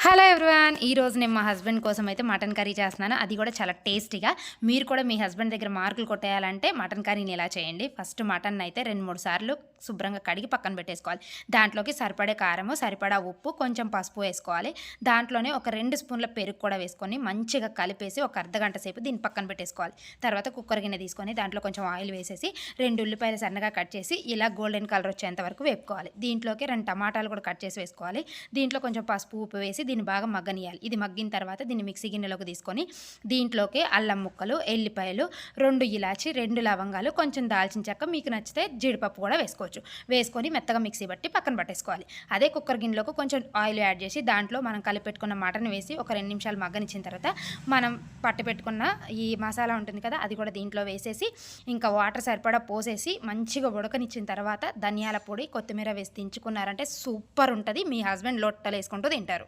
Hello everyone, ఈరోజు నేను మా హస్బెండ్ కోసం అయితే మటన్ కర్రీ చేస్తున్నాను. అది కూడా చాలా టేస్టీగా. మీరు కూడా మీ హస్బెండ్ దగ్గర మార్కులు కొట్టేయాలంటే మటన్ కర్రీని ఇలా చేయండి. ఫస్ట్ మటన్ అయితే 2-3 సార్లు శుభ్రంగా కడిగి పక్కన పెట్టేసుకోవాలి. దాంట్లోకి సరిపడే కారము, సరిపడా ఉప్పు, కొంచెం పసుపు వేసుకోవాలి. దాంట్లోనే ఒక 2 స్పూన్ల పెరుగు కూడా వేసుకొని మంచిగా కలిపేసి ఒక అర్ధగంట సేపు దీన్ని పక్కన పెట్టేసుకోవాలి. తర్వాత కుక్కర్ గిన్నె తీసుకొని దాంట్లో కొంచెం ఆయిల్ వేసేసి 2 ఉల్లిపాయలు సన్నగా కట్ చేసి ఇలా గోల్డెన్ కలర్ వచ్చేంత వరకు వేపుకోవాలి. దీంట్లోకి 2 టమాటాలు కూడా కట్ చేసి వేసుకోవాలి. దీంట్లో కొంచెం పసుపు, ఉప్పు వేసి దీన్ని బాగా మగ్గనియాలి. ఇది మగ్గిన తర్వాత దీన్ని మిక్సీ గిన్నెలోకి తీసుకొని దీంట్లోకి అల్లం ముక్కలు, ఎల్లిపాయలు, 2 ఇలాచి, 2 లవంగాలు, కొంచెం దాల్చిన చెక్క, మీకు నచ్చితే జీడిపప్పు కూడా వేసుకొని మెత్తగా మిక్సీ బట్టి పక్కన పట్టేసుకోవాలి. అదే కుక్కర్ గిన్నెలోకి కొంచెం ఆయిల్ యాడ్ చేసి దాంట్లో మనం కలిపెట్టుకున్న మటన్ వేసి ఒక 2 నిమిషాలు మగ్గనిచ్చిన తర్వాత మనం పట్టి పెట్టుకున్న ఈ మసాలా ఉంటుంది కదా, అది కూడా దీంట్లో వేసేసి ఇంకా వాటర్ సరిపడా పోసేసి మంచిగా ఉడకనిచ్చిన తర్వాత ధనియాల పొడి, కొత్తిమీర వేసి దించుకున్నారంటే సూపర్ ఉంటుంది. మీ హస్బెండ్ లొట్టలు వేసుకుంటూ తింటారు.